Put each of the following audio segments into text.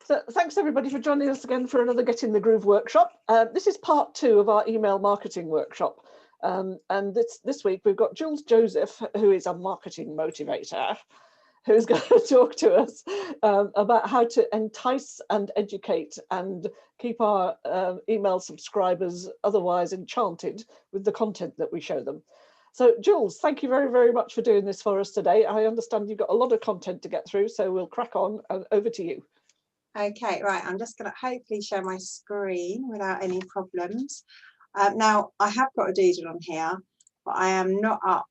So thanks everybody for joining us again for another Get in the Groove workshop. This is part 2 of our email marketing workshop. And this week we've got Jules Joseph, who is a marketing motivator, who's going to talk to us about how to entice and educate and keep our email subscribers otherwise enchanted with the content that we show them. So Jules, thank you very, very much for doing this for us today. I understand you've got a lot of content to get through, so we'll crack on and over to you. Okay, right, I'm just going to hopefully share my screen without any problems. Now, I have got a doodle on here, but I am not up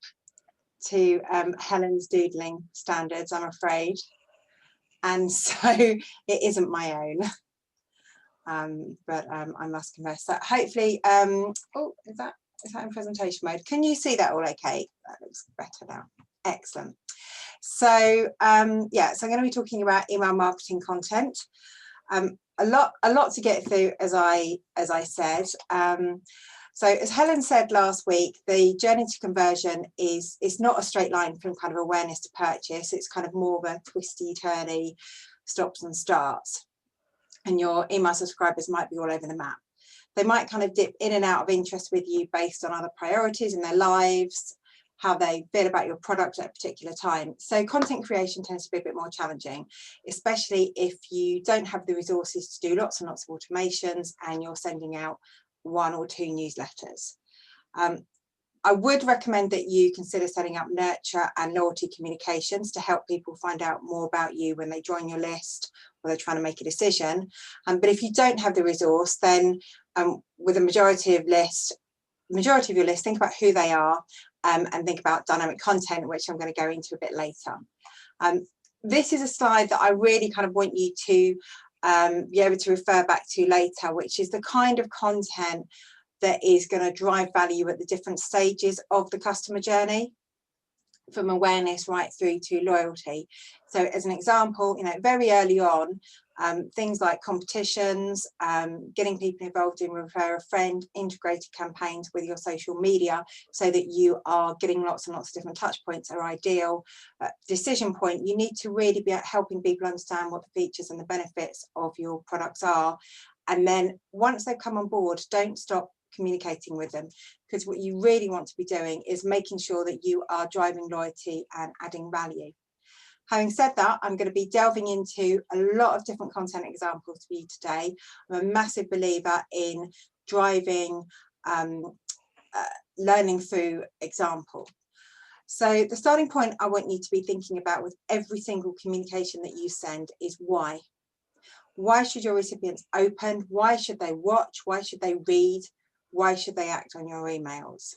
to Helen's doodling standards, I'm afraid. And so it isn't my own, but I must confess that hopefully, oh, is that in presentation mode? Can you see that all okay? That looks better now. Excellent. So yeah, so I'm going to be talking about email marketing content. A lot to get through, as I said. So as Helen said last week, the journey to conversion is not a straight line from kind of awareness to purchase. It's kind of more of a twisty, turny, stops and starts. And your email subscribers might be all over the map. They might kind of dip in and out of interest with you based on other priorities in their lives, how they feel about your product at a particular time. So content creation tends to be a bit more challenging, especially if you don't have the resources to do lots and lots of automations and you're sending out 1 or 2 newsletters. I would recommend that you consider setting up nurture and loyalty communications to help people find out more about you when they join your list or they're trying to make a decision. But if you don't have the resource, then with a majority of your list, think about who they are and think about dynamic content, which I'm going to go into a bit later. This is a slide that I really kind of want you to be able to refer back to later, which is the kind of content that is going to drive value at the different stages of the customer journey, from awareness right through to loyalty. So as an example, you know, very early on, things like competitions, getting people involved in refer a friend, integrated campaigns with your social media so that you are getting lots and lots of different touch points are ideal. Decision point, you need to really be helping people understand what the features and the benefits of your products are. And then once they've come on board, don't stop communicating with them, because what you really want to be doing is making sure that you are driving loyalty and adding value. Having said that, I'm going to be delving into a lot of different content examples for you today. I'm a massive believer in driving learning through example. So the starting point I want you to be thinking about with every single communication that you send is why. Why should your recipients open? Why should they watch? Why should they read? Why should they act on your emails?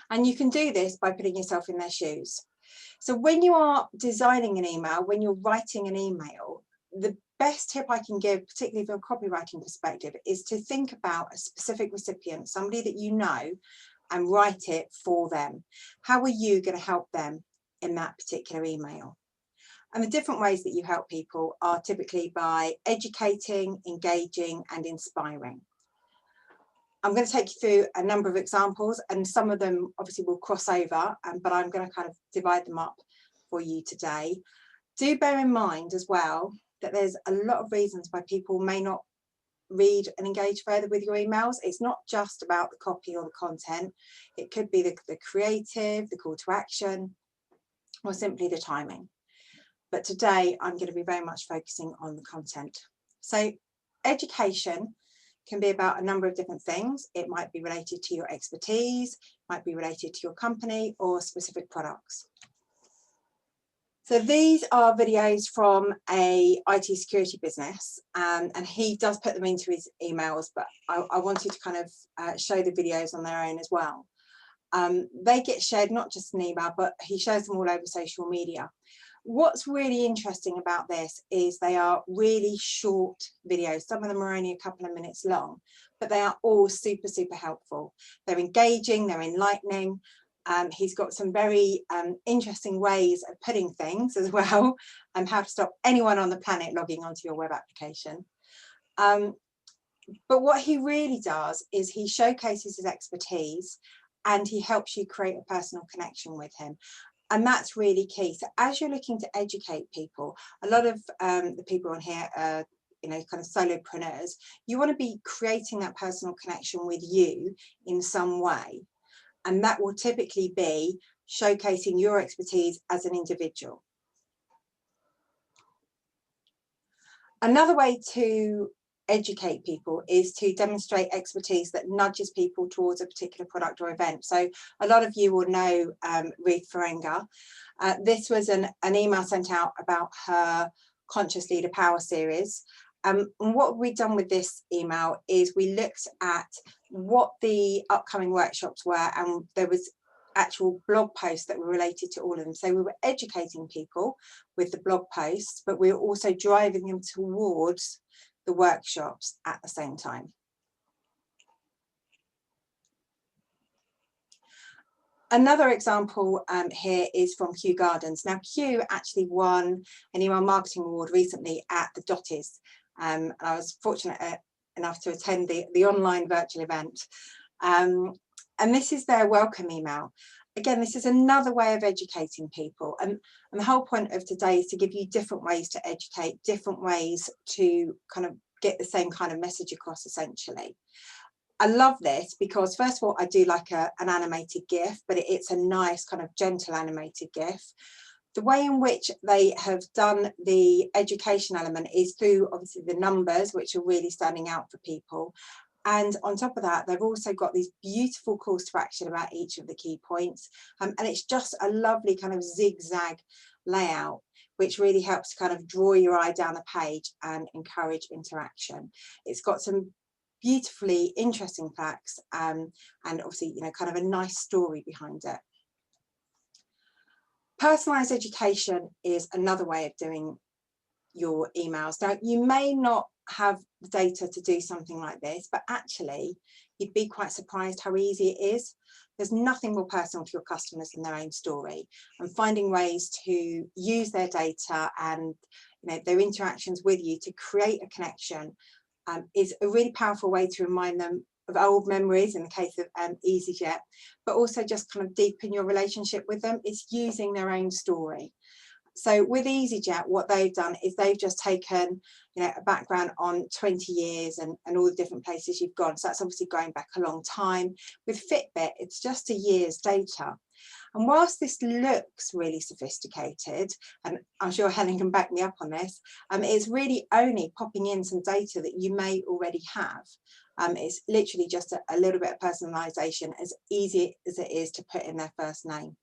And you can do this by putting yourself in their shoes. So when you are designing an email, when you're writing an email, the best tip I can give, particularly from a copywriting perspective, is to think about a specific recipient, somebody that you know, and write it for them. How are you going to help them in that particular email? And the different ways that you help people are typically by educating, engaging, and inspiring. I'm going to take you through a number of examples, and some of them obviously will cross over, but I'm going to kind of divide them up for you today. Do bear in mind as well that there's a lot of reasons why people may not read and engage further with your emails. It's not just about the copy or the content. It could be the creative, the call to action, or simply the timing. But today I'm going to be very much focusing on the content. So education can be about a number of different things. It might be related to your expertise, might be related to your company or specific products. So these are videos from a IT security business, and he does put them into his emails, but I wanted to kind of show the videos on their own as well. They get shared not just in email, but he shares them all over social media. What's really interesting about this is they are really short videos. Some of them are only a couple of minutes long, but they are all super, super helpful. They're engaging, they're enlightening. He's got some very interesting ways of putting things as well, and how to stop anyone on the planet logging onto your web application. But what he really does is he showcases his expertise and he helps you create a personal connection with him. And that's really key. So as you're looking to educate people, a lot of the people on here are, you know, kind of solopreneurs. You want to be creating that personal connection with you in some way. And that will typically be showcasing your expertise as an individual. Another way to educate people is to demonstrate expertise that nudges people towards a particular product or event. So a lot of you will know Ruth Ferenga. This was an email sent out about her Conscious Leader Power series. And what we've done with this email is we looked at what the upcoming workshops were, and there was actual blog posts that were related to all of them. So we were educating people with the blog posts, but we were also driving them towards the workshops at the same time. Another example here is from Kew Gardens. Now, Kew actually won an email marketing award recently at the Dotties. And I was fortunate enough to attend the online virtual event. And this is their welcome email. Again, this is another way of educating people. And the whole point of today is to give you different ways to educate, different ways to kind of get the same kind of message across, essentially. I love this because, first of all, I do like an animated GIF, but it's a nice kind of gentle animated GIF. The way in which they have done the education element is through, obviously, the numbers, which are really standing out for people. And on top of that, they've also got these beautiful calls to action about each of the key points. And it's just a lovely kind of zigzag layout, which really helps to kind of draw your eye down the page and encourage interaction. It's got some beautifully interesting facts and obviously, you know, kind of a nice story behind it. Personalized education is another way of doing your emails. Now, you may not have the data to do something like this, but actually you'd be quite surprised how easy it is. There's nothing more personal to your customers than their own story, and finding ways to use their data and, you know, their interactions with you to create a connection is a really powerful way to remind them of old memories in the case of EasyJet, but also just kind of deepen your relationship with them. It's using their own story. So with EasyJet, what they've done is they've just taken, you know, a background on 20 years and all the different places you've gone. So that's obviously going back a long time. With Fitbit, it's just a year's data. And whilst this looks really sophisticated, and I'm sure Helen can back me up on this, it's really only popping in some data that you may already have. It's literally just a little bit of personalisation, as easy as it is to put in their first name.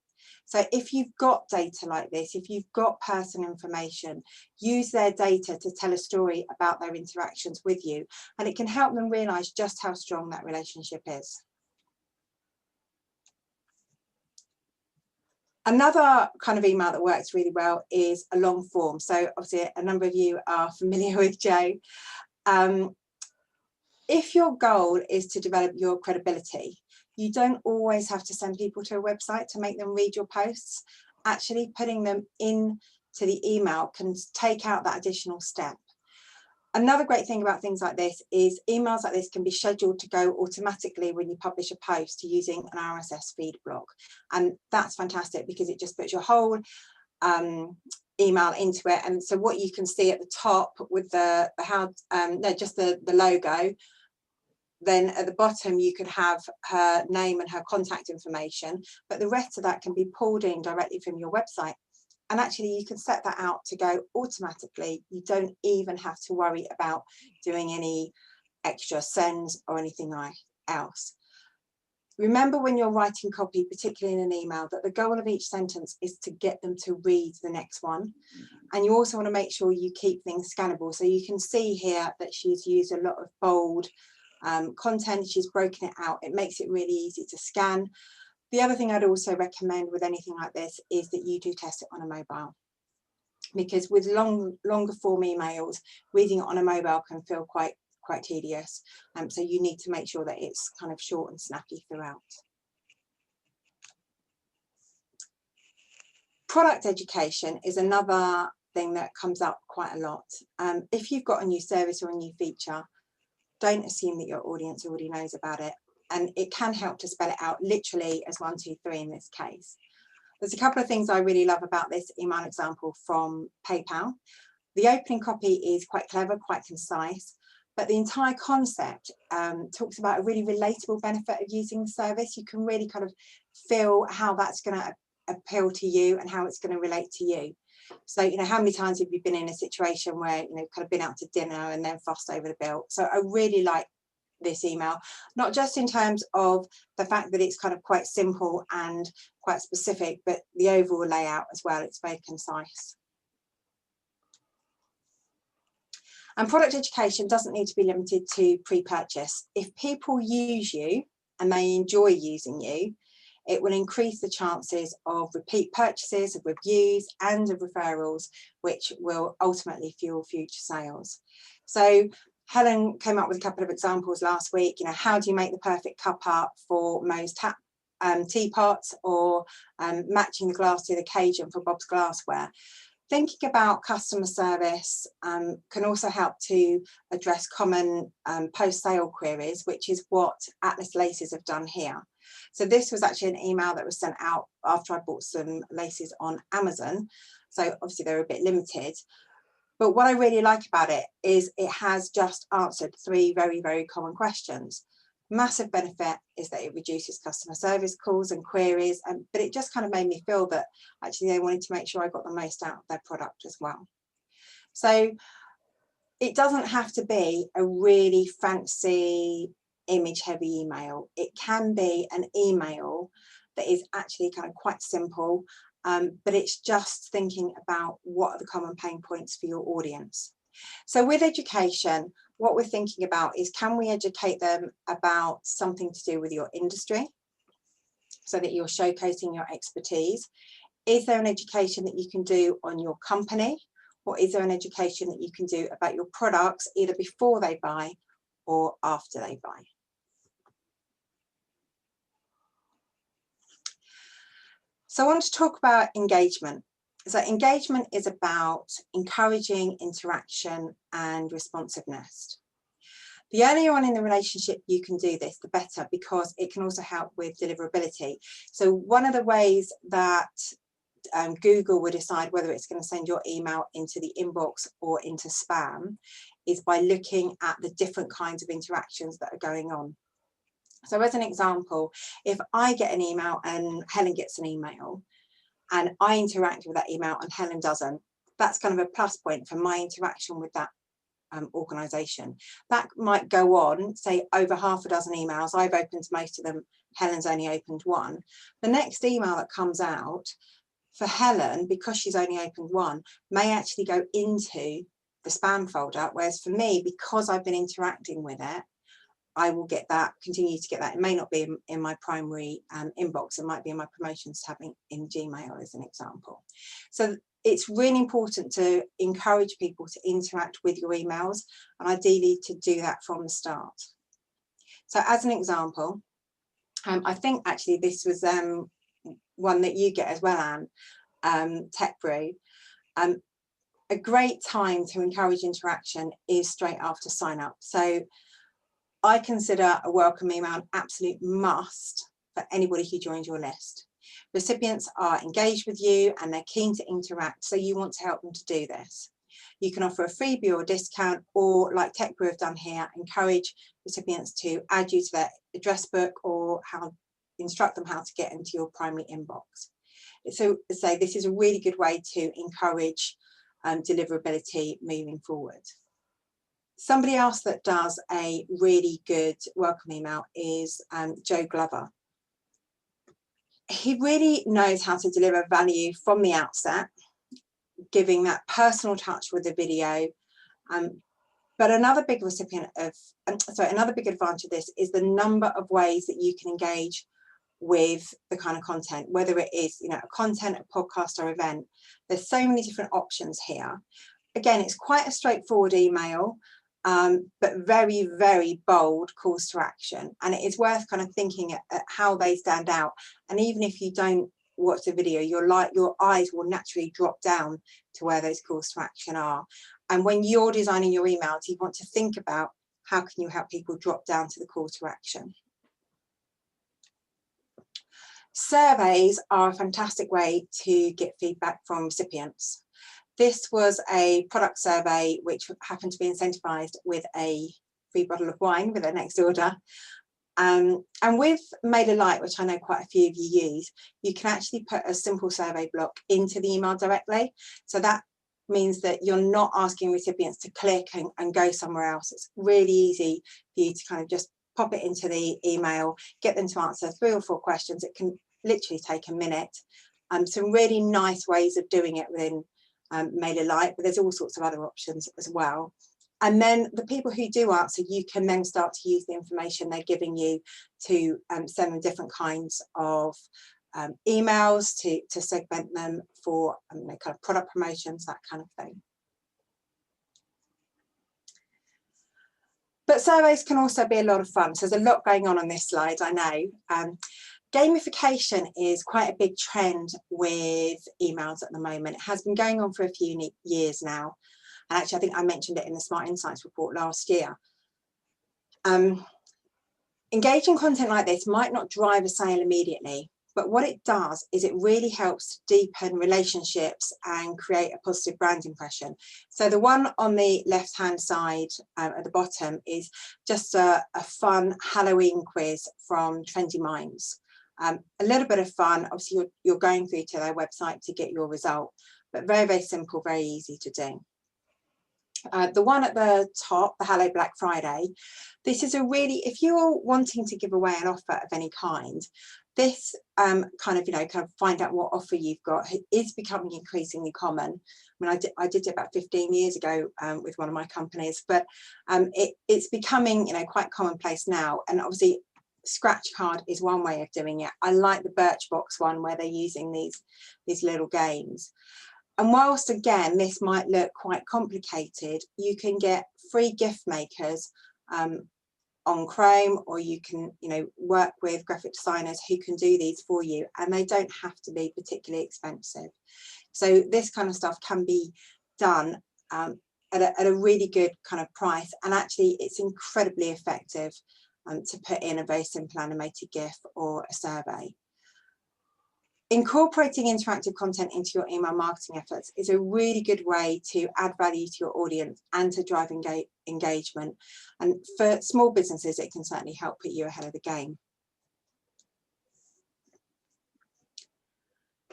So if you've got data like this, if you've got personal information, use their data to tell a story about their interactions with you, and it can help them realise just how strong that relationship is. Another kind of email that works really well is a long form. So obviously a number of you are familiar with Joe. If your goal is to develop your credibility, you don't always have to send people to a website to make them read your posts. Actually, putting them into the email can take out that additional step. Another great thing about things like this is emails like this can be scheduled to go automatically when you publish a post using an RSS feed block. And that's fantastic because it just puts your whole email into it. And so what you can see at the top with the logo, then at the bottom you could have her name and her contact information, but the rest of that can be pulled in directly from your website. And actually you can set that out to go automatically. You don't even have to worry about doing any extra sends or anything else. Remember when you're writing copy, particularly in an email, that the goal of each sentence is to get them to read the next one. And you also want to make sure you keep things scannable. So you can see here that she's used a lot of bold content. She's broken it out. It makes it really easy to scan. The other thing I'd also recommend with anything like this is that you do test it on a mobile, because with longer form emails, reading it on a mobile can feel quite tedious. So you need to make sure that it's kind of short and snappy throughout. Product education is another thing that comes up quite a lot. If you've got a new service or a new feature, don't assume that your audience already knows about it. And it can help to spell it out literally as 1, 2, 3 in this case. There's a couple of things I really love about this email example from PayPal. The opening copy is quite clever, quite concise, but the entire concept talks about a really relatable benefit of using the service. You can really kind of feel how that's going to appeal to you and how it's going to relate to you. So, you know, how many times have you been in a situation where, you know, kind of been out to dinner and then fussed over the bill? So I really like this email, not just in terms of the fact that it's kind of quite simple and quite specific, but the overall layout as well. It's very concise. And product education doesn't need to be limited to pre-purchase. If people use you and they enjoy using you, it will increase the chances of repeat purchases, of reviews, and of referrals, which will ultimately fuel future sales. So Helen came up with a couple of examples last week. You know, how do you make the perfect cup art for Mo's teapots, or matching the glass to the occasion for Bob's glassware? Thinking about customer service can also help to address common post-sale queries, which is what Atlas Laces have done here. So this was actually an email that was sent out after I bought some laces on Amazon. So obviously they're a bit limited. But what I really like about it is it has just answered 3 very, very common questions. Massive benefit is that it reduces customer service calls and queries, but it just kind of made me feel that actually they wanted to make sure I got the most out of their product as well. So it doesn't have to be a really fancy image heavy email. It can be an email that is actually kind of quite simple, but it's just thinking about what are the common pain points for your audience. So with education, what we're thinking about is, can we educate them about something to do with your industry so that you're showcasing your expertise? Is there an education that you can do on your company? Or is there an education that you can do about your products either before they buy or after they buy? So I want to talk about engagement. So engagement is about encouraging interaction and responsiveness. The earlier on in the relationship you can do this, the better, because it can also help with deliverability. So one of the ways that Google will decide whether it's going to send your email into the inbox or into spam is by looking at the different kinds of interactions that are going on. So as an example, if I get an email and Helen gets an email, and I interact with that email and Helen doesn't, that's kind of a plus point for my interaction with that organisation. That might go on, say, over half a dozen emails. I've opened most of them, Helen's only opened one. The next email that comes out for Helen, because she's only opened one, may actually go into the spam folder, whereas for me, because I've been interacting with it, I will get that, continue to get that. It may not be in my primary inbox, it might be in my promotions tab in Gmail as an example. So it's really important to encourage people to interact with your emails, and ideally to do that from the start. So as an example, I think actually this was one that you get as well, Anne, Tech Brew. A great time to encourage interaction is straight after sign up. So I consider a welcome email an absolute must for anybody who joins your list. Recipients are engaged with you and they're keen to interact, so you want to help them to do this. You can offer a freebie or a discount, or like Tech Brew have done here, encourage recipients to add you to their address book, or instruct them how to get into your primary inbox. So this is a really good way to encourage deliverability moving forward. Somebody else that does a really good welcome email is Joe Glover. He really knows how to deliver value from the outset, giving that personal touch with the video. But another big another big advantage of this is the number of ways that you can engage with the kind of content, whether it is, you know, a content, a podcast, or event. There's so many different options here. Again, it's quite a straightforward email, but very, very bold calls to action. And it is worth kind of thinking at how they stand out. And even if you don't watch the video, your eyes will naturally drop down to where those calls to action are. And when you're designing your emails, you want to think about how can you help people drop down to the call to action. Surveys are a fantastic way to get feedback from recipients. This was a product survey which happened to be incentivised with a free bottle of wine with their next order. And with MailerLite, which I know quite a few of you use, you can actually put a simple survey block into the email directly. So that means that you're not asking recipients to click and go somewhere else. It's really easy for you to kind of just pop it into the email, get them to answer 3 or 4 questions. It can literally take a minute. Some really nice ways of doing it within MailerLite, but there's all sorts of other options as well. And then the people who do answer, you can then start to use the information they're giving you to send them different kinds of emails to segment them for kind of product promotions, that kind of thing. But surveys can also be a lot of fun. So there's a lot going on this slide, I know. Gamification is quite a big trend with emails at the moment. It has been going on for a few years now. And actually, I think I mentioned it in the Smart Insights report last year. Engaging content like this might not drive a sale immediately, but what it does is it really helps to deepen relationships and create a positive brand impression. So the one on the left-hand side at the bottom is just a fun Halloween quiz from Trendy Minds. A little bit of fun. Obviously, you're going through to their website to get your result, but very, very simple, very easy to do. The one at the top, the Hello Black Friday, this is a really, if you're wanting to give away an offer of any kind, this kind of find out what offer you've got is becoming increasingly common. I mean, I did it about 15 years ago with one of my companies, but it's becoming, quite commonplace now. And obviously, scratch card is one way of doing it. I like the Birchbox one where they're using these little games. And whilst, again, this might look quite complicated, you can get free gift makers on Chrome, or you can, work with graphic designers who can do these for you, and they don't have to be particularly expensive. So this kind of stuff can be done at a really good kind of price, and actually it's incredibly effective to put in a very simple animated GIF or a survey. Incorporating interactive content into your email marketing efforts is a really good way to add value to your audience and to drive engagement. And for small businesses, it can certainly help put you ahead of the game.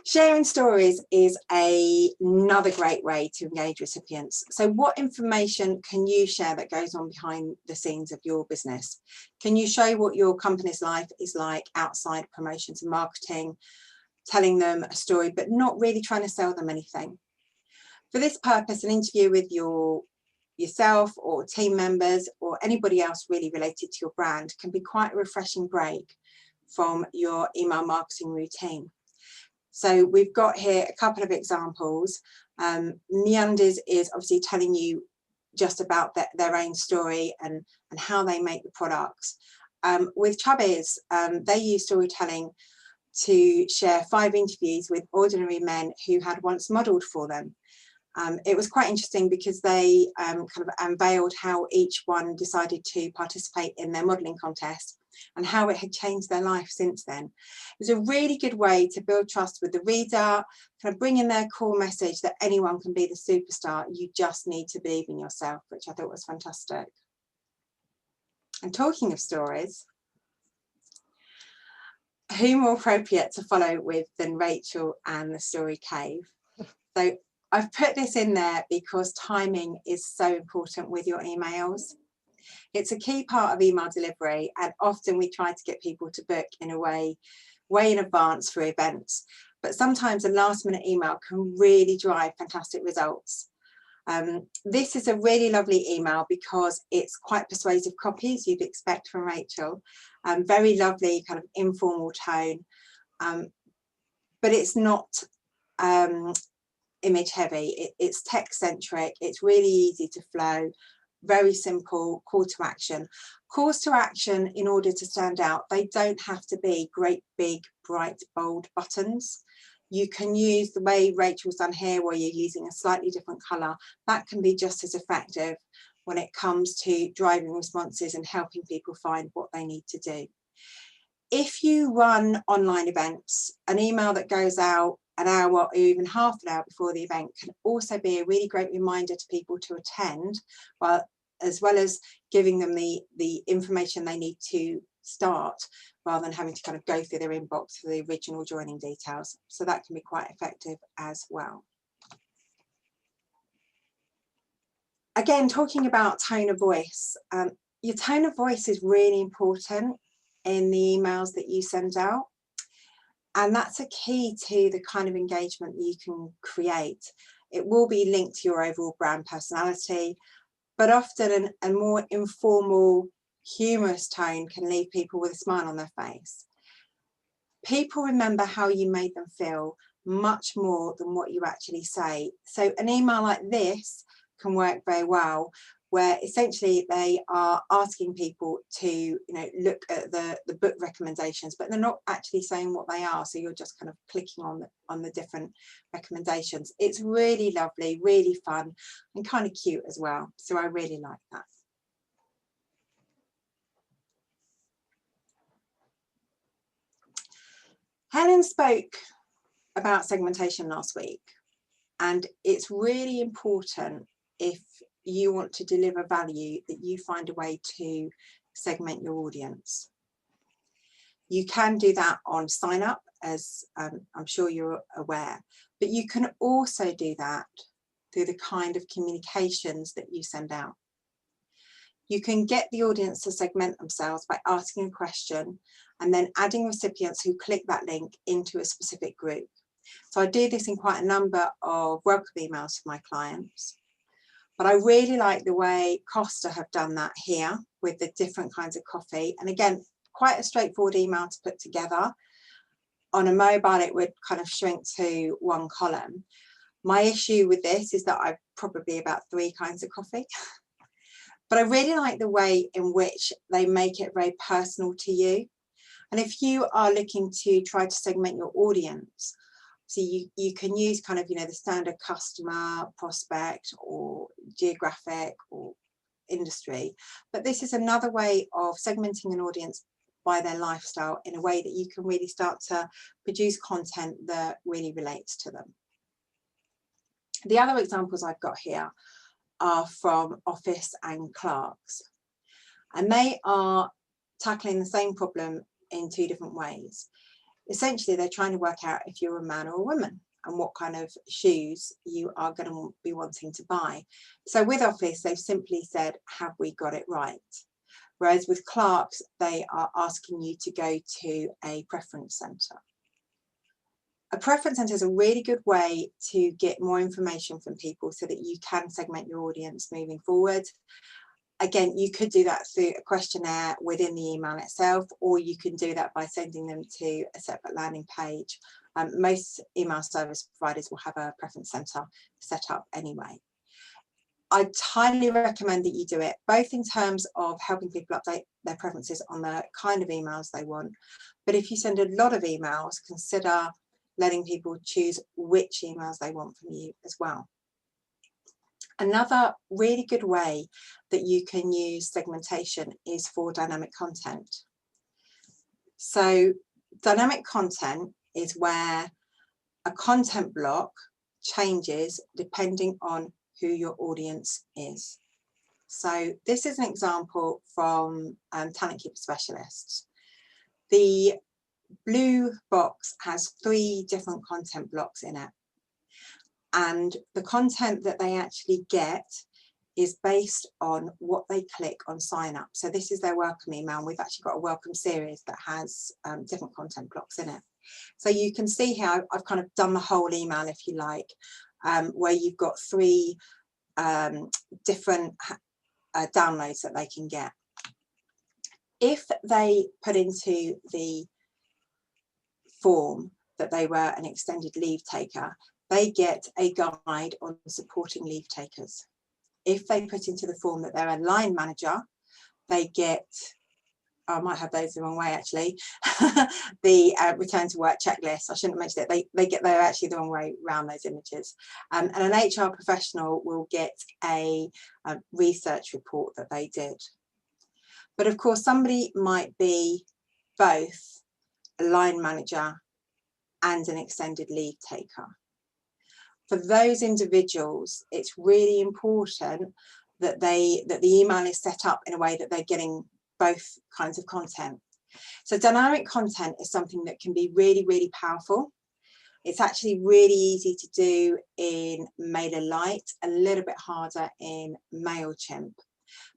Sharing stories is another great way to engage recipients. So what information can you share that goes on behind the scenes of your business? Can you show what your company's life is like outside promotions and marketing? Telling them a story, but not really trying to sell them anything. For this purpose, an interview with yourself or team members or anybody else really related to your brand can be quite a refreshing break from your email marketing routine. So we've got here a couple of examples. Meanders is obviously telling you just about their own story and how they make the products. With Chubbies, they use storytelling to share 5 interviews with ordinary men who had once modelled for them. It was quite interesting because they kind of unveiled how each one decided to participate in their modelling contest and how it had changed their life since then. It was a really good way to build trust with the reader, kind of bring in their core message that anyone can be the superstar, you just need to believe in yourself, which I thought was fantastic. And talking of stories, who more appropriate to follow with than Rachel and the Story Cave? So I've put this in there because timing is so important with your emails. It's a key part of email delivery, and often we try to get people to book in a way in advance for events, but sometimes a last minute email can really drive fantastic results. This is a really lovely email because it's quite persuasive copy, as you'd expect from Rachel. Very lovely kind of informal tone, but it's not image heavy. It's text centric. It's really easy to flow, very simple call to action. Calls to action, in order to stand out, they don't have to be great big bright bold buttons. You can use the way Rachel's done here, where you're using a slightly different colour. That can be just as effective when it comes to driving responses and helping people find what they need to do. If you run online events, an email that goes out an hour or even half an hour before the event can also be a really great reminder to people to attend, as well as giving them the information they need to start, rather than having to kind of go through their inbox for the original joining details. So that can be quite effective as well. Again, talking about tone of voice, your tone of voice is really important in the emails that you send out. And that's a key to the kind of engagement that you can create. It will be linked to your overall brand personality, but often a more informal, humorous tone can leave people with a smile on their face. People remember how you made them feel much more than what you actually say. So an email like this can work very well, where essentially they are asking people to, look at the book recommendations, but they're not actually saying what they are. So you're just kind of clicking on the different recommendations. It's really lovely, really fun, and kind of cute as well. So I really like that. Helen spoke about segmentation last week, and it's really important, if you want to deliver value, that you find a way to segment your audience. You can do that on sign up, as I'm sure you're aware, but you can also do that through the kind of communications that you send out. You can get the audience to segment themselves by asking a question and then adding recipients who click that link into a specific group. So I do this in quite a number of welcome emails for my clients. But I really like the way Costa have done that here with the different kinds of coffee. And again, quite a straightforward email to put together. On a mobile, it would kind of shrink to one column. My issue with this is that I've probably about 3 kinds of coffee. But I really like the way in which they make it very personal to you. And if you are looking to try to segment your audience, so you can use kind of, the standard customer, prospect, or geographic or industry. But this is another way of segmenting an audience by their lifestyle in a way that you can really start to produce content that really relates to them. The other examples I've got here are from Office and Clerks. And they are tackling the same problem in 2 different ways. Essentially, they're trying to work out if you're a man or a woman and what kind of shoes you are going to be wanting to buy. So with Office, they've simply said, have we got it right? Whereas with Clerks, they are asking you to go to a preference centre. A preference centre is a really good way to get more information from people so that you can segment your audience moving forward. Again, you could do that through a questionnaire within the email itself, or you can do that by sending them to a separate landing page. Most email service providers will have a preference centre set up anyway. I highly recommend that you do it, both in terms of helping people update their preferences on the kind of emails they want. But if you send a lot of emails, consider letting people choose which emails they want from you as well. Another really good way that you can use segmentation is for dynamic content. So dynamic content is where a content block changes depending on who your audience is. So this is an example from Talent Keeper Specialists. The blue box has 3 different content blocks in it. And the content that they actually get is based on what they click on sign up. So this is their welcome email. We've actually got a welcome series that has different content blocks in it. So you can see here, I've kind of done the whole email, if you like, where you've got 3 different downloads that they can get. If they put into the form that they were an extended leave taker, they get a guide on supporting leave takers. If they put into the form that they're a line manager, they get, I might have those the wrong way actually, the return to work checklist. I shouldn't have mentioned it. They're actually the wrong way around, those images. And an HR professional will get a research report that they did. But of course, somebody might be both a line manager and an extended leave taker. For those individuals, it's really important that the email is set up in a way that they're getting both kinds of content. So dynamic content is something that can be really, really powerful. It's actually really easy to do in MailerLite, a little bit harder in MailChimp,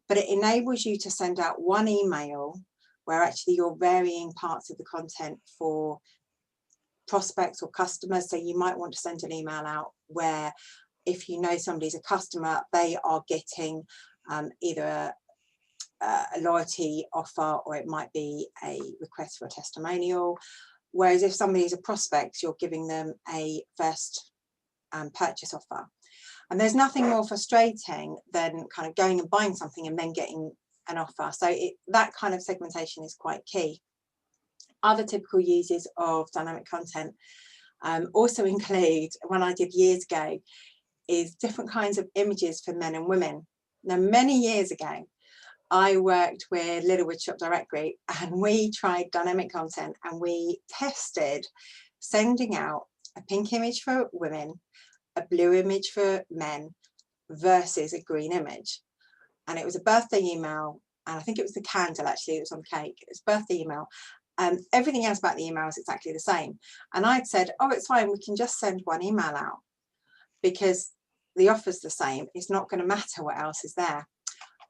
but it enables you to send out one email where actually you're varying parts of the content for prospects or customers. So you might want to send an email out where, if you know somebody's a customer, they are getting either a loyalty offer, or it might be a request for a testimonial. Whereas if somebody is a prospect, you're giving them a first purchase offer. And there's nothing more frustrating than kind of going and buying something and then getting an offer. So that kind of segmentation is quite key. Other typical uses of dynamic content also include, one I did years ago, is different kinds of images for men and women. Now, many years ago, I worked with Littlewood Shop Direct Group, and we tried dynamic content, and we tested sending out a pink image for women, a blue image for men versus a green image. And it was a birthday email, and I think it was the candle, actually, it was on cake. It was a birthday email. Everything else about the email is exactly the same. And I'd said, oh, it's fine, we can just send one email out because the offer's the same. It's not going to matter what else is there.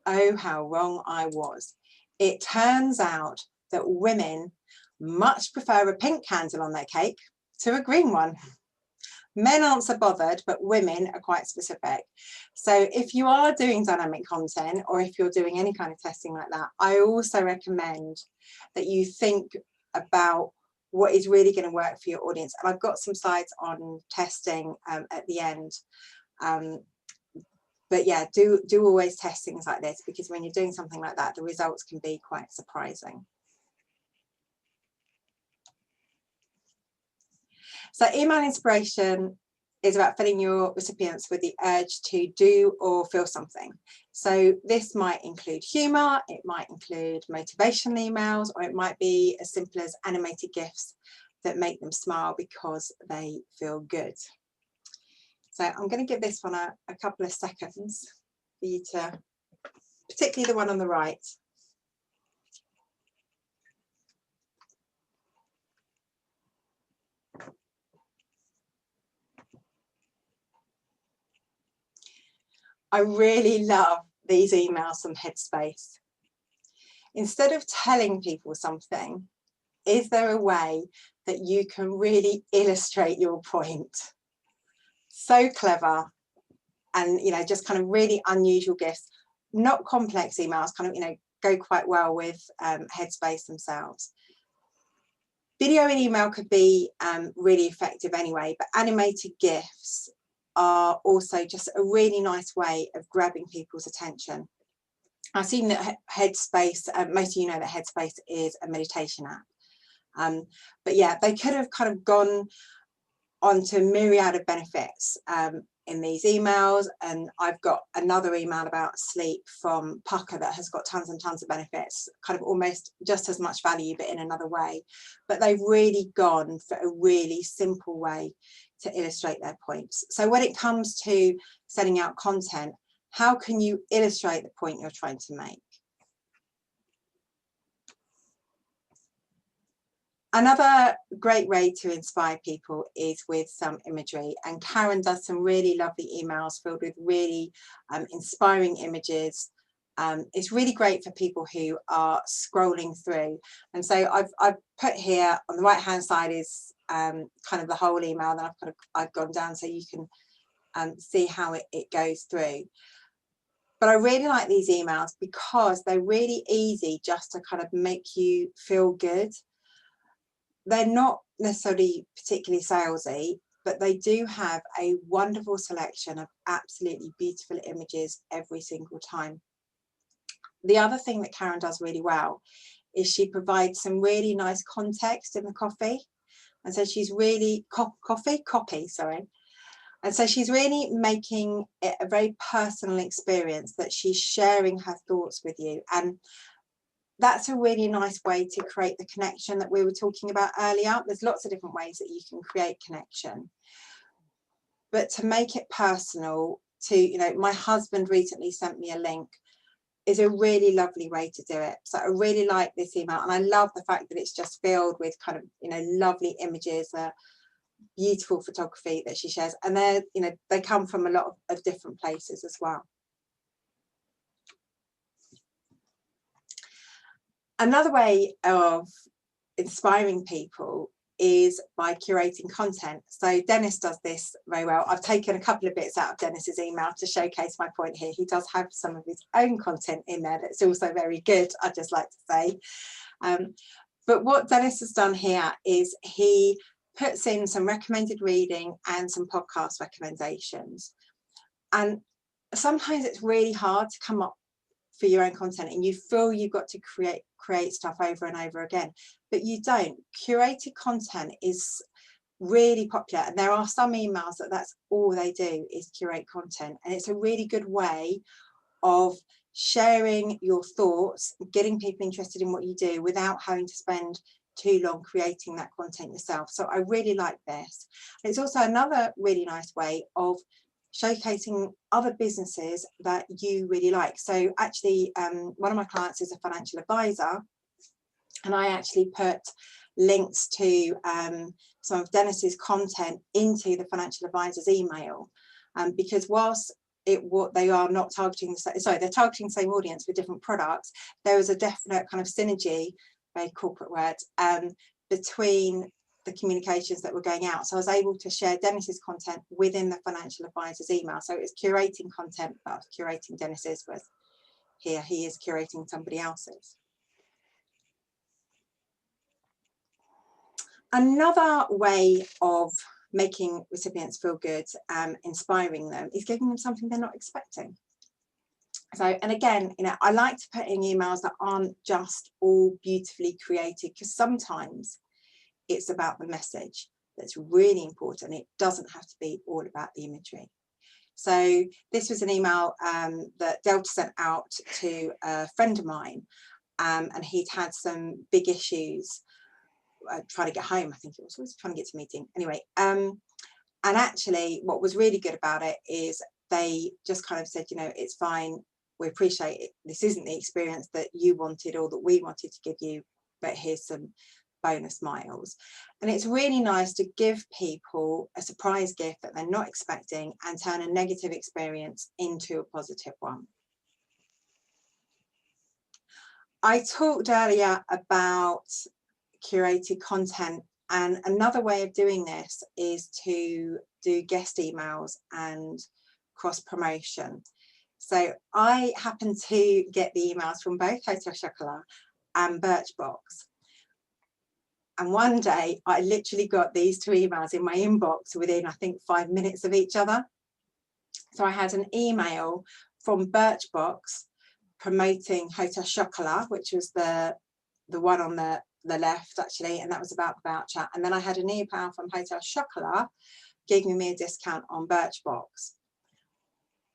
Oh, how wrong I was. It turns out that women much prefer a pink candle on their cake to a green one. Men aren't so bothered, but women are quite specific. So if you are doing dynamic content, or if you're doing any kind of testing like that, I also recommend that you think about what is really going to work for your audience. And I've got some slides on testing at the end. But yeah, do always test things like this, because when you're doing something like that, the results can be quite surprising. So email inspiration is about filling your recipients with the urge to do or feel something. So this might include humor, it might include motivational emails, or it might be as simple as animated GIFs that make them smile because they feel good. So I'm going to give this one a couple of seconds for you to, particularly the one on the right. I really love these emails from Headspace. Instead of telling people something, is there a way that you can really illustrate your point? So clever, and just kind of really unusual gifts, not complex emails, kind of go quite well with Headspace themselves. Video and email could be really effective anyway, but animated GIFs are also just a really nice way of grabbing people's attention. I've seen that Headspace, most of you know that Headspace is a meditation app. But yeah, they could have kind of gone on to a myriad of benefits in these emails. And I've got another email about sleep from Pucker that has got tons and tons of benefits, kind of almost just as much value, but in another way. But they've really gone for a really simple way to illustrate their points. So when it comes to sending out content, how can you illustrate the point you're trying to make? Another great way to inspire people is with some imagery, and Karen does some really lovely emails filled with really inspiring images. It's really great for people who are scrolling through. And so I've put here on the right hand side is kind of the whole email, and then I've gone down so you can see how it goes through. But I really like these emails because they're really easy just to kind of make you feel good. They're not necessarily particularly salesy, but they do have a wonderful selection of absolutely beautiful images every single time. The other thing that Karen does really well is she provides some really nice context in the copy. And so she's really, copy, sorry. And so she's really making it a very personal experience that she's sharing her thoughts with you. And that's a really nice way to create the connection that we were talking about earlier. There's lots of different ways that you can create connection, but to make it personal, to, you know, my husband recently sent me a link, is a really lovely way to do it. So I really like this email, and I love the fact that it's just filled with kind of, you know, lovely images, beautiful photography that she shares, and they're, you know, they come from a lot of different places as well. Another way of inspiring people is by curating content. So Dennis does this very well. I've taken a couple of bits out of Dennis's email to showcase my point here. He does have some of his own content in there that's also very good, I'd just like to say. But what Dennis has done here is he puts in some recommended reading and some podcast recommendations. And sometimes it's really hard to come up for your own content, and you feel you've got to create stuff over and over again, but you don't. Curated content is really popular, and there are some emails that's all they do is curate content, and it's a really good way of sharing your thoughts, getting people interested in what you do without having to spend too long creating that content yourself. So I really like this. It's also another really nice way of showcasing other businesses that you really like. So actually, one of my clients is a financial advisor, and I actually put links to some of Dennis's content into the financial advisor's email, because whilst what they are not targeting they're targeting the same audience with different products, there is a definite kind of synergy, very corporate word, between the communications that were going out. So I was able to share Dennis's content within the financial advisor's email. So it was curating content, but I was curating Dennis's, whereas here he is curating somebody else's. Another way of making recipients feel good, inspiring them, is giving them something they're not expecting. So, and again, you know, I like to put in emails that aren't just all beautifully created, because sometimes it's about the message that's really important. It doesn't have to be all about the imagery. So this was an email that Delta sent out to a friend of mine, and he'd had some big issues trying to get home. I think it was trying to get to a meeting. Anyway, and actually what was really good about it is they just kind of said, you know, it's fine. We appreciate it. This isn't the experience that you wanted or that we wanted to give you, but here's some bonus miles. And it's really nice to give people a surprise gift that they're not expecting and turn a negative experience into a positive one. I talked earlier about curated content, and another way of doing this is to do guest emails and cross promotion. So I happen to get the emails from both Hotel Chocolat and Birchbox. And one day I literally got these two emails in my inbox within, I think, 5 minutes of each other. So I had an email from Birchbox promoting Hotel Chocolat, which was the one on the left actually, and that was about the voucher. And then I had an email from Hotel Chocolat giving me a discount on Birchbox.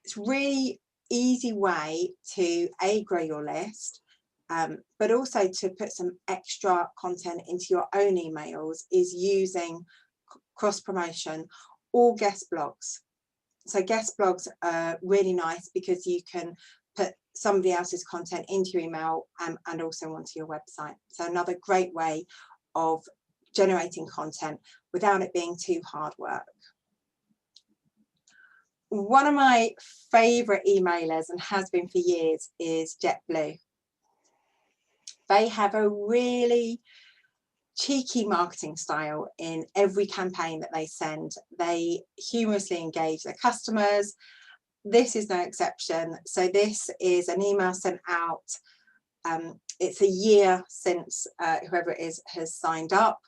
It's really easy way to grow your list, but also to put some extra content into your own emails is using cross promotion or guest blogs. So guest blogs are really nice because you can put somebody else's content into your email and also onto your website. So another great way of generating content without it being too hard work. One of my favourite emailers, and has been for years, is JetBlue. They have a really cheeky marketing style in every campaign that they send. They humorously engage their customers. This is no exception. So this is an email sent out. It's a year since whoever it is has signed up.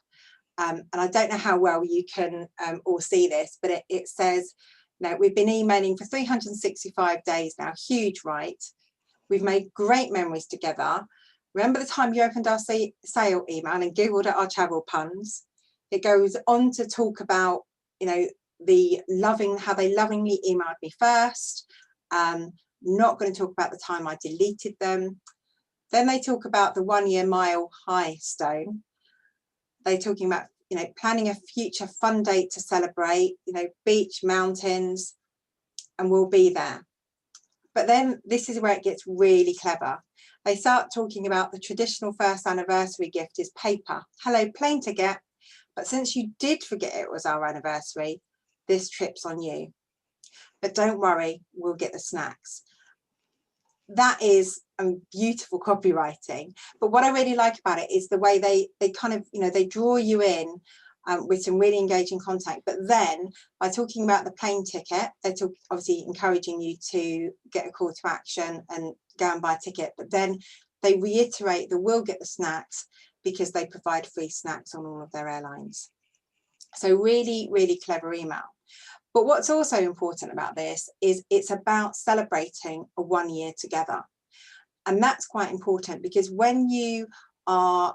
And I don't know how well you can all see this, but it says, now, we've been emailing for 365 days now, huge, right? We've made great memories together. Remember the time you opened our sale email and giggled at our travel puns? It goes on to talk about, you know, how they lovingly emailed me first. Not going to talk about the time I deleted them. Then they talk about the 1 year mile high stone. They're talking about, you know, planning a future fun date to celebrate, you know, beach, mountains, and we'll be there. But then this is where it gets really clever. They start talking about the traditional first anniversary gift is paper. Hello, plane ticket. But since you did forget it was our anniversary, this trip's on you. But don't worry, we'll get the snacks. That is beautiful copywriting. But what I really like about it is the way they kind of, you know, they draw you in with some really engaging content. But then by talking about the plane ticket, they're obviously encouraging you to get a call to action and go and buy a ticket. But then they reiterate that we'll get the snacks because they provide free snacks on all of their airlines. So really, really clever email. But what's also important about this is it's about celebrating a 1 year together. And that's quite important because when you are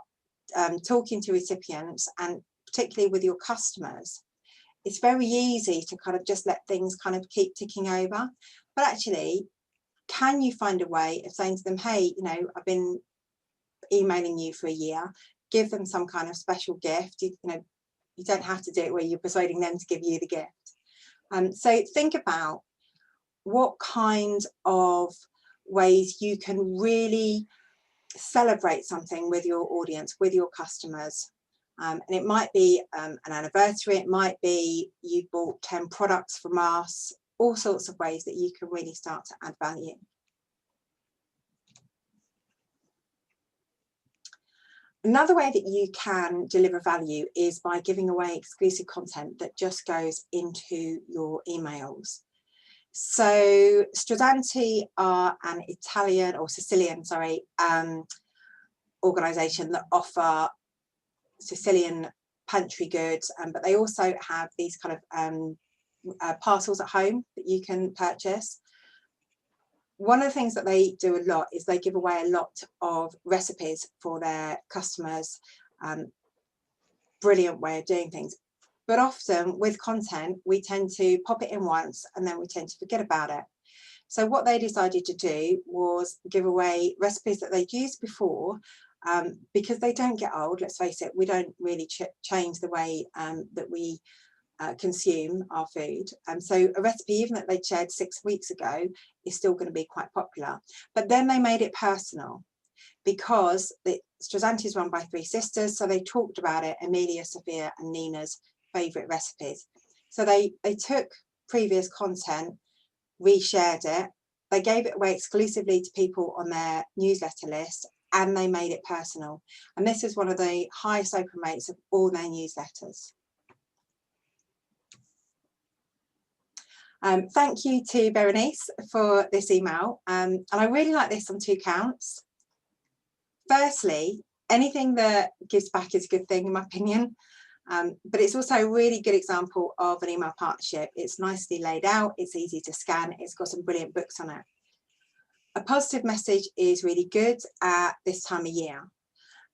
talking to recipients, and particularly with your customers, it's very easy to kind of just let things kind of keep ticking over. But actually, can you find a way of saying to them, hey, you know, I've been emailing you for a year, give them some kind of special gift. You know, you don't have to do it where you're persuading them to give you the gift. So think about what kind of ways you can really celebrate something with your audience, with your customers. And it might be an anniversary, it might be you bought 10 products from us, all sorts of ways that you can really start to add value. Another way that you can deliver value is by giving away exclusive content that just goes into your emails. So Strazanti are an Italian or Sicilian, sorry, organisation that offer Sicilian pantry goods, but they also have these kind of parcels at home that you can purchase. One of the things that they do a lot is they give away a lot of recipes for their customers. Brilliant way of doing things. But often with content, we tend to pop it in once and then we tend to forget about it. So what they decided to do was give away recipes that they'd used before, because they don't get old, let's face it, we don't really change the way that we consume our food. So a recipe even that they shared 6 weeks ago is still going to be quite popular. But then they made it personal because Strazanti is run by 3 sisters, so they talked about it, Amelia, Sophia and Nina's favourite recipes. So they took previous content, reshared it, they gave it away exclusively to people on their newsletter list, and they made it personal. And this is one of the highest open rates of all their newsletters. Thank you to Berenice for this email, and I really like this on 2 counts. Firstly, anything that gives back is a good thing in my opinion, but it's also a really good example of an email partnership. It's nicely laid out, it's easy to scan, it's got some brilliant books on it. A positive message is really good at this time of year.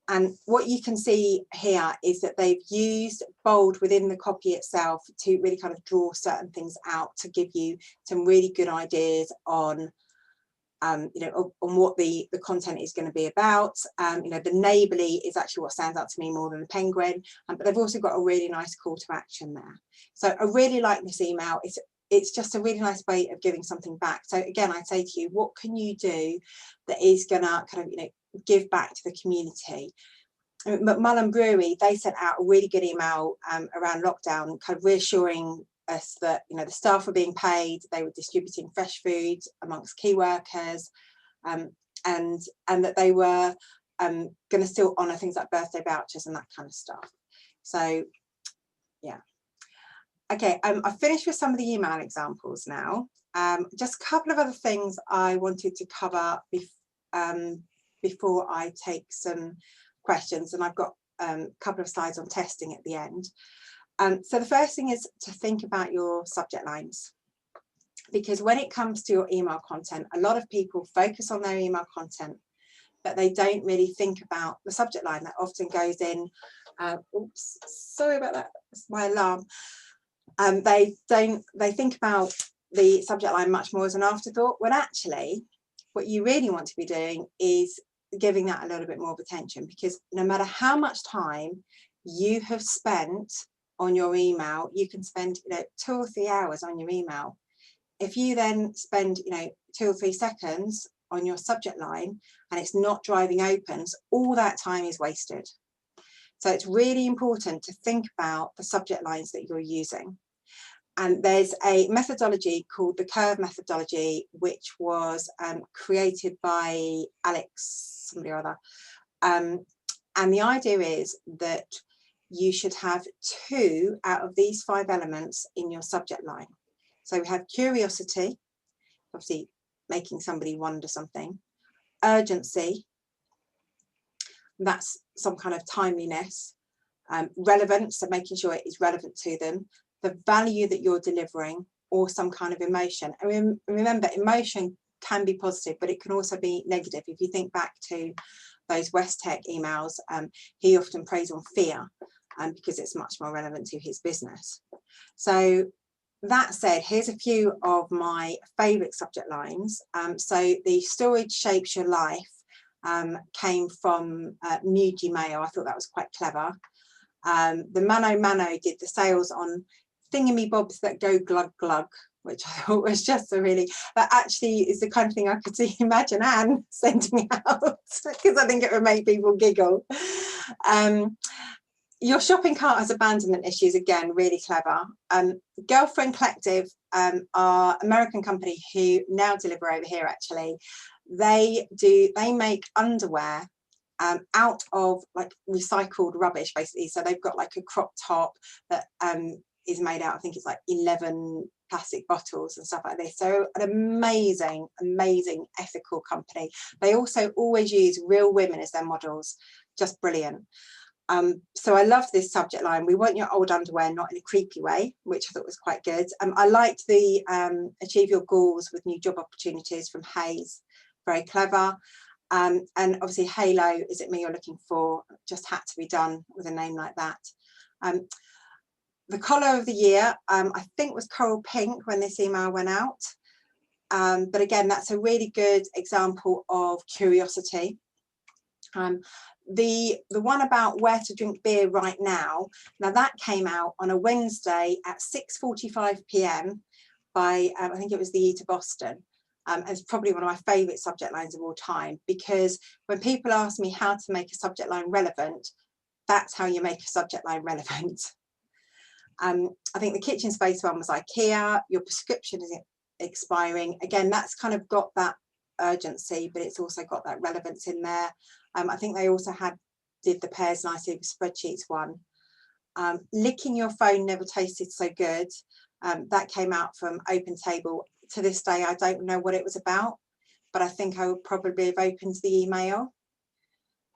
And what you can see here is that they've used bold within the copy itself to really kind of draw certain things out to give you some really good ideas on, you know, on what the content is going to be about. You know, the neighbourly is actually what stands out to me more than the penguin, but they've also got a really nice call to action there. So I really like this email. It's just a really nice way of giving something back. So again, I say to you, what can you do that is gonna kind of, you know, give back to the community? Macmullen Brewery, they sent out a really good email around lockdown, kind of reassuring us that, you know, the staff were being paid, they were distributing fresh food amongst key workers, and that they were going to still honour things like birthday vouchers and that kind of stuff. So yeah. Okay, I've finished with some of the email examples now. Just a couple of other things I wanted to cover before I take some questions, and I've got a couple of slides on testing at the end. So the first thing is to think about your subject lines, because when it comes to your email content, a lot of people focus on their email content, but they don't really think about the subject line that often goes in. Oops, sorry about that, it's my alarm. They think about the subject line much more as an afterthought, when actually what you really want to be doing is giving that a little bit more of attention, because no matter how much time you have spent on your email, you can spend 2 or 3 hours on your email. If you then spend 2 or 3 seconds on your subject line and it's not driving opens, all that time is wasted. So it's really important to think about the subject lines that you're using. And there's a methodology called the curve methodology, which was created by Alex, somebody or other. And the idea is that you should have 2 out of these 5 elements in your subject line. So we have curiosity, obviously making somebody wonder something, urgency, that's some kind of timeliness, relevance, so making sure it is relevant to them, the value that you're delivering, or some kind of emotion. And remember, emotion can be positive, but it can also be negative. If you think back to those West Tech emails, he often preys on fear because it's much more relevant to his business. So that said, here's a few of my favourite subject lines. So the storage shapes your life came from Muji Mayo. I thought that was quite clever. The Mano did the sales on thingamybobs that go glug glug, which I thought was just a really, that actually is the kind of thing I could see imagine Anne sending out, because I think it would make people giggle. Your shopping cart has abandonment issues, again, really clever. Girlfriend Collective are American company who now deliver over here actually. They make underwear out of like recycled rubbish basically. So they've got like a crop top that is made out, I think it's like 11 plastic bottles and stuff like this. So an amazing ethical company. They also always use real women as their models, just brilliant. So I loved this subject line. We want your old underwear, not in a creepy way, which I thought was quite good. I liked the achieve your goals with new job opportunities from Hayes, very clever. And obviously Halo, is it me you're looking for, just had to be done with a name like that. The colour of the year, I think was coral pink when this email went out. But again, that's a really good example of curiosity. The one about where to drink beer right now that came out on a Wednesday at 6:45 p.m. by, I think it was the E to Boston. It's probably one of my favourite subject lines of all time, because when people ask me how to make a subject line relevant, that's how you make a subject line relevant. I think the kitchen space one was IKEA, your prescription is expiring. Again, that's kind of got that urgency, but it's also got that relevance in there. I think they also did the pairs nicely with spreadsheets one. Licking your phone never tasted so good. That came out from Open Table. To this day, I don't know what it was about, but I think I would probably have opened the email.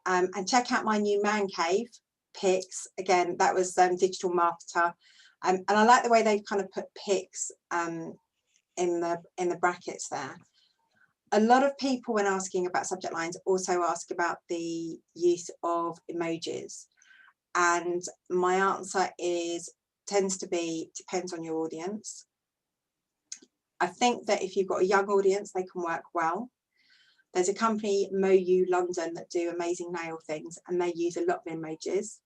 And check out my new man cave pics. Again, that was Digital Marketer. And I like the way they've kind of put pics in the brackets there. A lot of people, when asking about subject lines, also ask about the use of emojis. And my answer tends to be, depends on your audience. I think that if you've got a young audience, they can work well. There's a company, MoU London, that do amazing nail things, and they use a lot of emojis.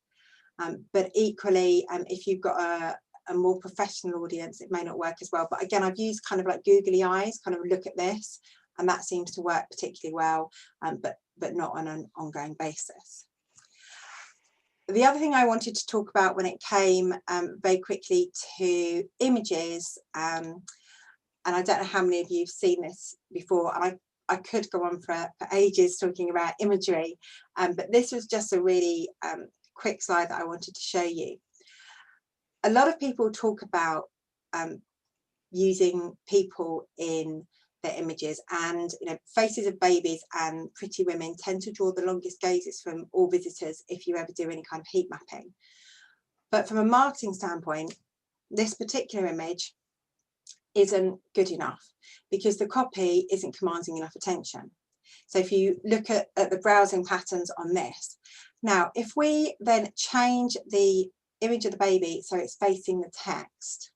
But equally, if you've got a more professional audience, it may not work as well. But again, I've used kind of like googly eyes, kind of look at this, and that seems to work particularly well, but not on an ongoing basis. The other thing I wanted to talk about when it came very quickly to images, and I don't know how many of you have seen this before, and I could go on for ages talking about imagery, but this was just a really quick slide that I wanted to show you. A lot of people talk about using people in their images, and faces of babies and pretty women tend to draw the longest gazes from all visitors if you ever do any kind of heat mapping. But from a marketing standpoint, this particular image isn't good enough because the copy isn't commanding enough attention. So if you look at the browsing patterns on this, now if we then change the image of the baby so it's facing the text,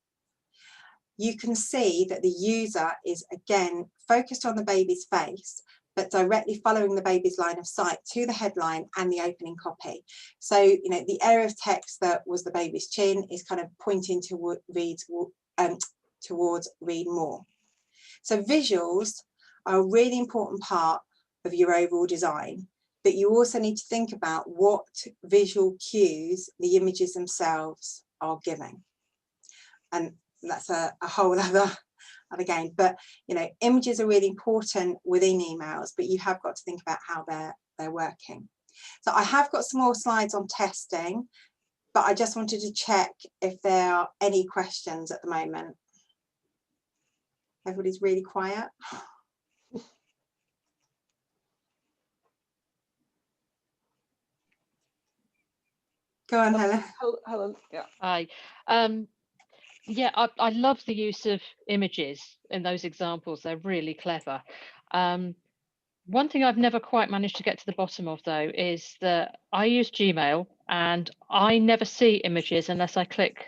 you can see that the user is again focused on the baby's face, but directly following the baby's line of sight to the headline and the opening copy. So, you know, the area of text that was the baby's chin is kind of pointing to towards read more. So visuals are a really important part of your overall design, but you also need to think about what visual cues the images themselves are giving. And that's a whole other game, but you know, images are really important within emails, but you have got to think about how they're working. So I have got some more slides on testing, but I just wanted to check if there are any questions at the moment. Everybody's really quiet. Go on, Helen. Helen, yeah. Hi. Yeah, I love the use of images in those examples. They're really clever. One thing I've never quite managed to get to the bottom of, though, is that I use Gmail and I never see images unless I click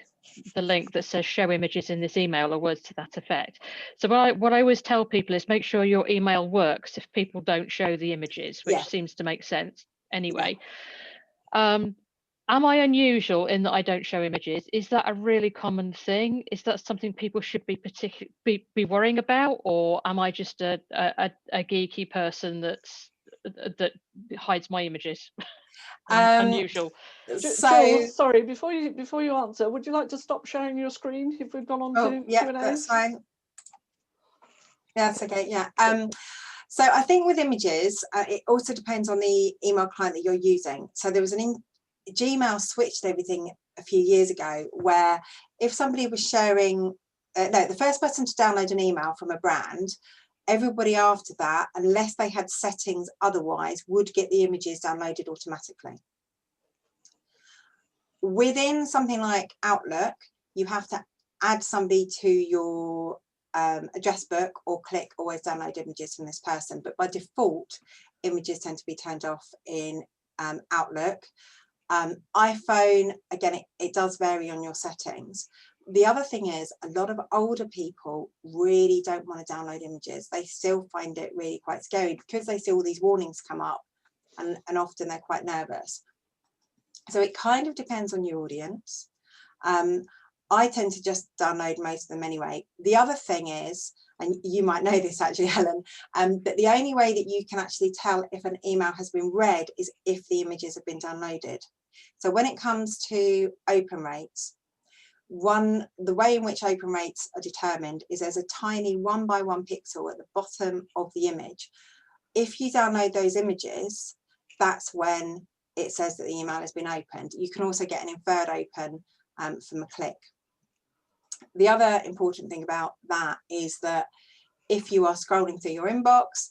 the link that says show images in this email or words to that effect. So what I always tell people is make sure your email works if people don't show the images, which seems to make sense anyway. Am I unusual in that I don't show images? Is that a really common thing? Is that something people should be be worrying about, or am I just a geeky person that hides my images? Unusual. Jules, sorry, before you answer, would you like to stop sharing your screen if we've gone on to Q&A? That's fine. That's okay. Yeah. So I think with images, it also depends on the email client that you're using. So there was Gmail switched everything a few years ago, where if somebody was sharing, the first person to download an email from a brand, everybody after that, unless they had settings otherwise, would get the images downloaded automatically. Within something like Outlook, you have to add somebody to your address book or click always download images from this person, but by default images tend to be turned off in Outlook. iPhone, again, it does vary on your settings. The other thing is a lot of older people really don't want to download images. They still find it really quite scary because they see all these warnings come up, and often they're quite nervous. So it kind of depends on your audience. I tend to just download most of them anyway. The other thing is, and you might know this actually, Helen, but the only way that you can actually tell if an email has been read is if the images have been downloaded. So when it comes to open rates, the way in which open rates are determined is there's a tiny 1 by 1 pixel at the bottom of the image. If you download those images, that's when it says that the email has been opened. You can also get an inferred open from a click. The other important thing about that is that if you are scrolling through your inbox,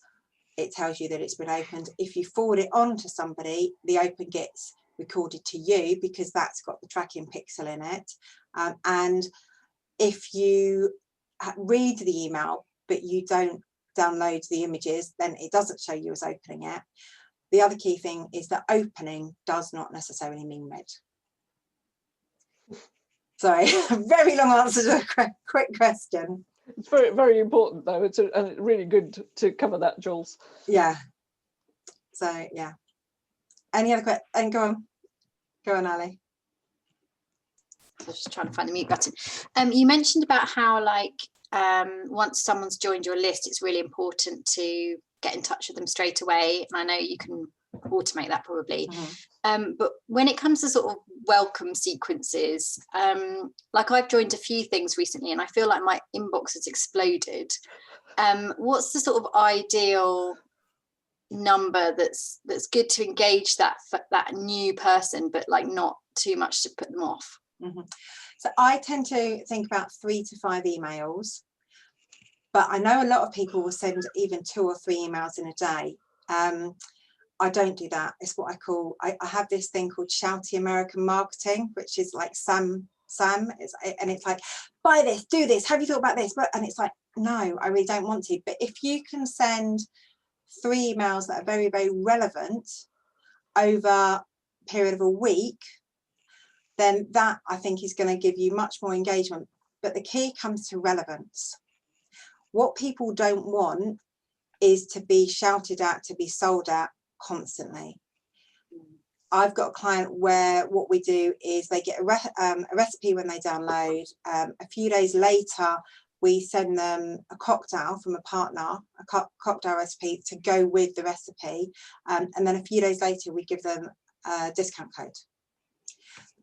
it tells you that it's been opened. If you forward it on to somebody, the open gets recorded to you because that's got the tracking pixel in it. And if you read the email but you don't download the images, then it doesn't show you as opening it. The other key thing is that opening does not necessarily mean read. Sorry, very long answer to a quick question. It's very, very important though. It's really good to cover that, Jules. Yeah. So yeah. Any other questions? And go on, Ali. I was just trying to find the mute button. You mentioned about how, like, once someone's joined your list, it's really important to get in touch with them straight away. And I know you can automate that probably. Mm-hmm. But when it comes to sort of welcome sequences, like I've joined a few things recently and I feel like my inbox has exploded. What's the sort of ideal number that's good to engage that new person, but like not too much to put them off? Mm-hmm. So I tend to think about 3 to 5 emails, but I know a lot of people will send even 2 or 3 emails in a day. I don't do that. It's what I call, I have this thing called shouty American marketing, which is like Sam, and it's like, buy this, do this, have you thought about this? And it's like, no, I really don't want to. But if you can send 3 emails that are very, very relevant over a period of a week, then that I think is going to give you much more engagement. But the key comes to relevance. What people don't want is to be shouted at, to be sold at constantly. I've got a client where what we do is they get a recipe when they download. A few days later, we send them a cocktail from a partner, a cocktail recipe to go with the recipe. And then a few days later, we give them a discount code.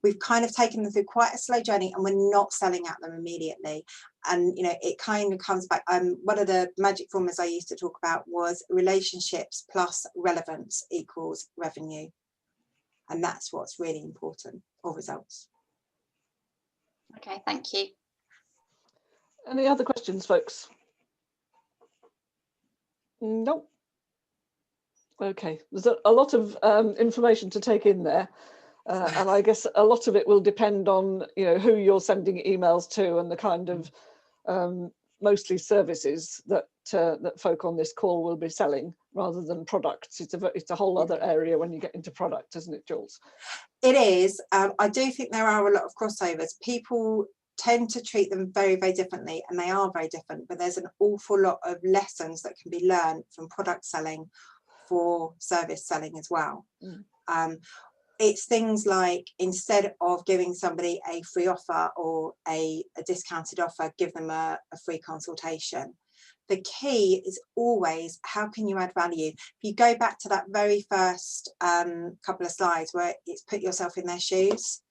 We've kind of taken them through quite a slow journey, and we're not selling at them immediately. And, you know, it kind of comes back. One of the magic formulas I used to talk about was relationships plus relevance equals revenue. And that's what's really important, or results. Okay, thank you. Any other questions, folks? Nope. Okay, there's a lot of information to take in there. And I guess a lot of it will depend on, you know, who you're sending emails to and the kind of mostly services that that folk on this call will be selling rather than products. It's a whole other area when you get into product, isn't it, Jules? It is. I do think there are a lot of crossovers. People tend to treat them very, very differently, and they are very different, but there's an awful lot of lessons that can be learned from product selling for service selling as well. It's things like, instead of giving somebody a free offer or a discounted offer, give them a free consultation. The key is always, how can you add value? If you go back to that very first couple of slides where it's put yourself in their shoes,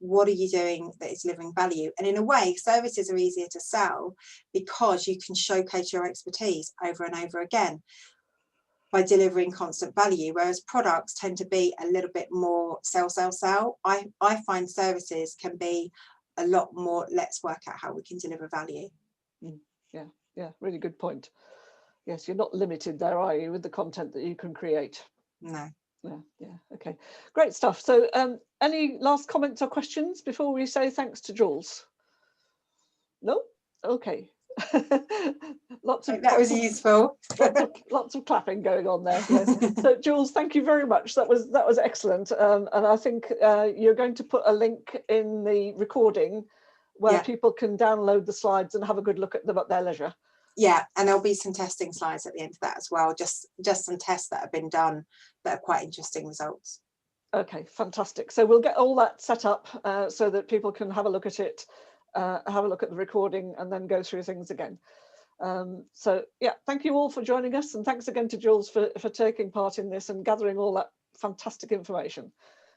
what are you doing that is delivering value? And in a way, services are easier to sell because you can showcase your expertise over and over again by delivering constant value, whereas products tend to be a little bit more sell. I find services can be a lot more, let's work out how we can deliver value. Yeah, really good point. Yes, you're not limited there, are you, with the content that you can create? No. Yeah, okay, great stuff. So any last comments or questions before we say thanks to Jules? No? Okay. That was useful. lots of clapping going on there. Yes. So Jules, thank you very much. That was excellent. And I think you're going to put a link in the recording where people can download the slides and have a good look at them at their leisure. Yeah, and there'll be some testing slides at the end of that as well. Just some tests that have been done that are quite interesting results. Okay, fantastic. So we'll get all that set up so that people can have a look at it, have a look at the recording, and then go through things again. So yeah, thank you all for joining us, and thanks again to Jules for taking part in this and gathering all that fantastic information.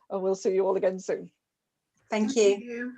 And we'll see you all again soon. Thank you. Thank you.